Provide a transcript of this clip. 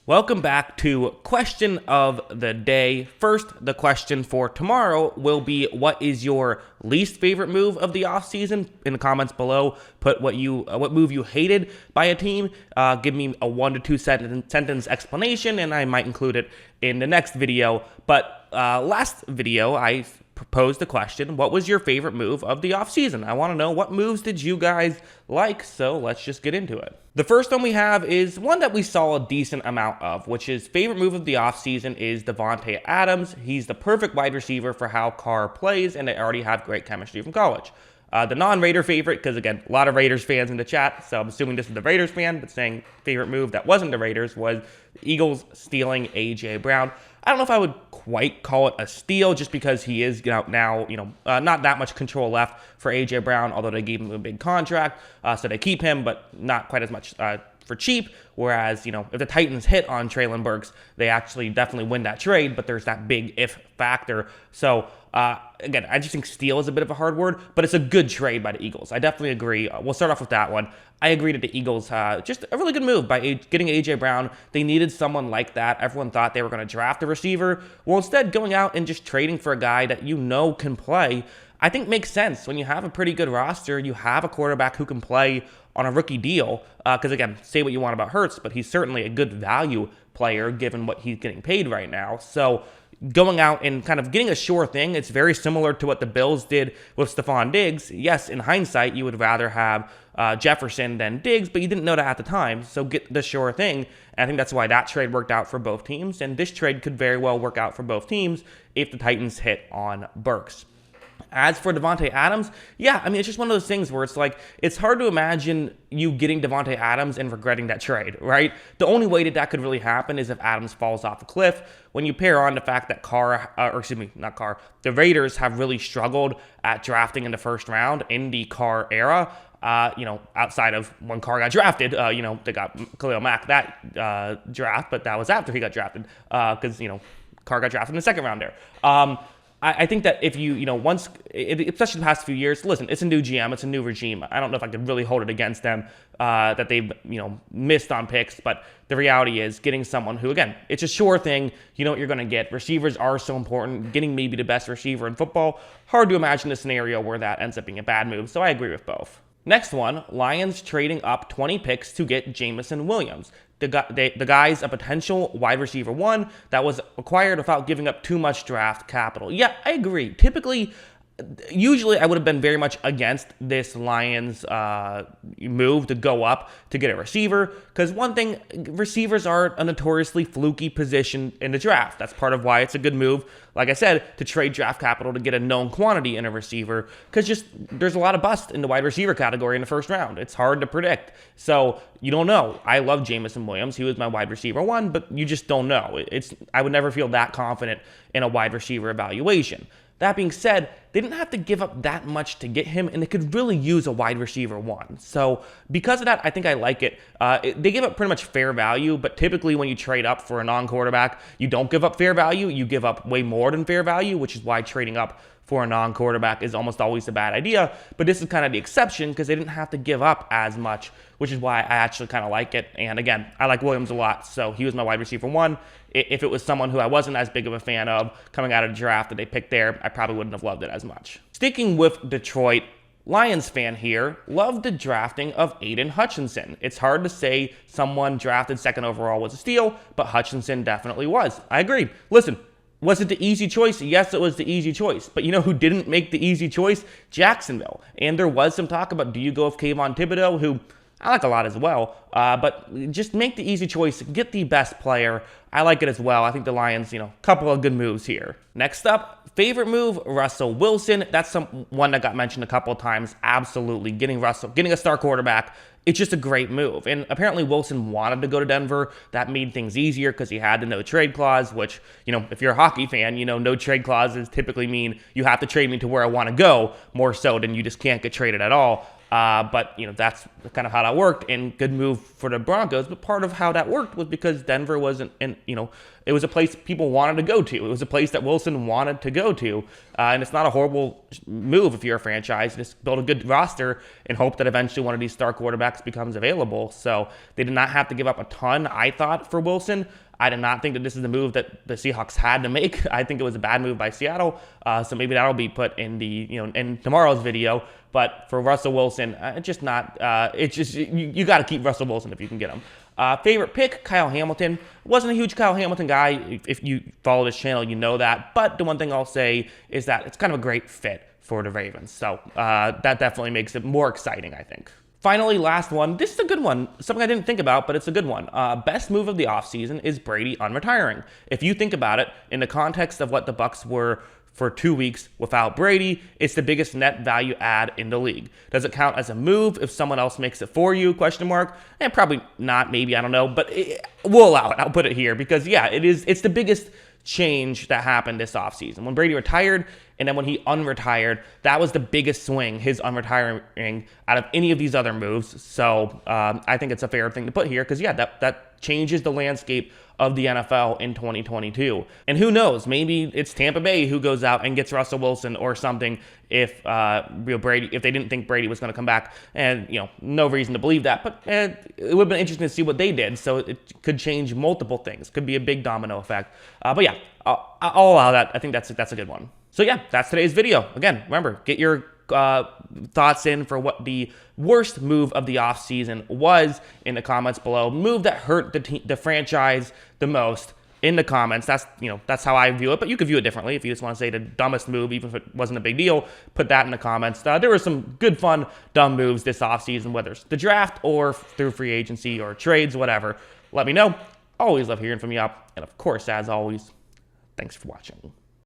Welcome back to Question of the Day. First, the question for tomorrow will be, what is your least favorite move of the offseason? In the comments below, put what move you hated by a team. Give me a 1 to 2 sentence explanation, and I might include it in the next video. But last video, I proposed the question, what was your favorite move of the offseason? I want to know, what moves did you guys like? So let's just get into it. The first one we have is one that we saw a decent amount of, which is favorite move of the offseason is DeVante Adams. He's the perfect wide receiver for how Carr plays, and they already have great chemistry from college. The non-Raider favorite, because again, a lot of Raiders fans in the chat, so I'm assuming this is the Raiders fan, but saying favorite move that wasn't the Raiders was the Eagles stealing A.J. Brown. I don't know if I would quite call it a steal, just because he is now, not that much control left for A.J. Brown, although they gave him a big contract, so they keep him, but not quite as much for cheap. Whereas, if the Titans hit on Treylon Burks, they actually definitely win that trade, but there's that big if factor. So, again, I just think steal is a bit of a hard word, but it's a good trade by the Eagles. I definitely agree. We'll start off with that one. I agree that the Eagles, just a really good move by getting A.J. Brown. They needed someone like that. Everyone thought they were going to draft a receiver. Well, instead, going out and just trading for a guy that can play, I think makes sense. When you have a pretty good roster, you have a quarterback who can play on a rookie deal. Because again, say what you want about Hurts, but he's certainly a good value player given what he's getting paid right now. So going out and kind of getting a sure thing, it's very similar to what the Bills did with Stephon Diggs. Yes, in hindsight, you would rather have Jefferson than Diggs, but you didn't know that at the time, so get the sure thing. And I think that's why that trade worked out for both teams, and this trade could very well work out for both teams if the Titans hit on Burks. As for DeVante Adams, it's just one of those things where it's like, it's hard to imagine you getting DeVante Adams and regretting that trade, right? The only way that could really happen is if Adams falls off a cliff. When you pair on the fact that the Raiders have really struggled at drafting in the first round in the Carr era, outside of when Carr got drafted, they got Khalil Mack that draft, but that was after he got drafted, because, Carr got drafted in the second round there. I think that if especially the past few years, listen, it's a new GM, it's a new regime. I don't know if I could really hold it against them that they've, missed on picks, but the reality is getting someone who, again, it's a sure thing. You know what you're going to get. Receivers are so important. Getting maybe the best receiver in football, hard to imagine a scenario where that ends up being a bad move, so I agree with both. Next one, Lions trading up 20 picks to get Jamison Williams. The guy's a potential wide receiver 1 that was acquired without giving up too much draft capital. Yeah, I agree. Usually I would have been very much against this Lions move to go up to get a receiver, because one thing, receivers are a notoriously fluky position in the draft. That's part of why it's a good move, like I said, to trade draft capital to get a known quantity in a receiver, because there's a lot of bust in the wide receiver category in the first round. It's hard to predict. So you don't know. I love Jamison Williams. He was my wide receiver 1, but you just don't know. I would never feel that confident in a wide receiver evaluation. That being said, they didn't have to give up that much to get him, and they could really use a wide receiver 1. So because of that, I think I like it. They give up pretty much fair value, but typically when you trade up for a non-quarterback, you don't give up fair value. You give up way more than fair value, which is why trading up for a non-quarterback is almost always a bad idea. But this is kind of the exception because they didn't have to give up as much, which is why I actually kind of like it. And again, I like Williams a lot, so he was my wide receiver 1. If it was someone who I wasn't as big of a fan of coming out of the draft that they picked there, I probably wouldn't have loved it as much. Sticking with Detroit, Lions fan here, loved the drafting of Aiden Hutchinson. It's hard to say someone drafted second overall was a steal, but Hutchinson definitely was. I agree. Listen, was it the easy choice? Yes, it was the easy choice. But you know who didn't make the easy choice? Jacksonville. And there was some talk about, do you go with Kayvon Thibodeau, who I like a lot as well, but just make the easy choice, get the best player. I like it as well. I think the Lions, couple of good moves here. Next up, favorite move, Russell Wilson. That's one that got mentioned a couple of times. Absolutely, getting a star quarterback, it's just a great move. And apparently Wilson wanted to go to Denver. That made things easier because he had the no trade clause, which, if you're a hockey fan, no trade clauses typically mean you have to trade me to where I want to go, more so than you just can't get traded at all. But, that's kind of how that worked, and good move for the Broncos. But part of how that worked was because Denver wasn't, it was a place people wanted to go to. It was a place that Wilson wanted to go to. And it's not a horrible move if you're a franchise. Just build a good roster and hope that eventually one of these star quarterbacks becomes available. So they did not have to give up a ton, I thought, for Wilson. I did not think that this is the move that the Seahawks had to make. I think it was a bad move by Seattle. So maybe that'll be put in in tomorrow's video. But for Russell Wilson, it's just not. It's just you got to keep Russell Wilson if you can get him. Favorite pick, Kyle Hamilton. Wasn't a huge Kyle Hamilton guy. If you follow this channel, you know that. But the one thing I'll say is that it's kind of a great fit for the Ravens. So that definitely makes it more exciting, I think. Finally, last one. This is a good one. Something I didn't think about, but it's a good one. Best move of the offseason is Brady unretiring. If you think about it, in the context of what the Bucs were for 2 weeks without Brady, it's the biggest net value add in the league. Does it count as a move if someone else makes it for you? Question mark. And probably not, maybe, I don't know. But we'll allow it. I'll put it here because, yeah, it's the biggest change that happened this offseason. When Brady retired and then when he unretired, that was the biggest swing, his unretiring, out of any of these other moves. So I think it's a fair thing to put here because, yeah, that changes the landscape of the NFL in 2022. And who knows, maybe it's Tampa Bay who goes out and gets Russell Wilson or something if Brady, if they didn't think Brady was going to come back. And, no reason to believe that. But it would have been interesting to see what they did. So it could change multiple things. Could be a big domino effect. But yeah, I'll allow that. I think that's a good one. So yeah, that's today's video. Again, remember, get your thoughts in for what the worst move of the offseason was in the comments below. Move that hurt the franchise the most in the comments. That's how I view it, but you could view it differently. If you just want to say the dumbest move, even if it wasn't a big deal, put that in the comments. There were some good, fun, dumb moves this offseason, whether it's the draft or through free agency or trades, whatever. Let me know. Always love hearing from you. And of course, as always, thanks for watching.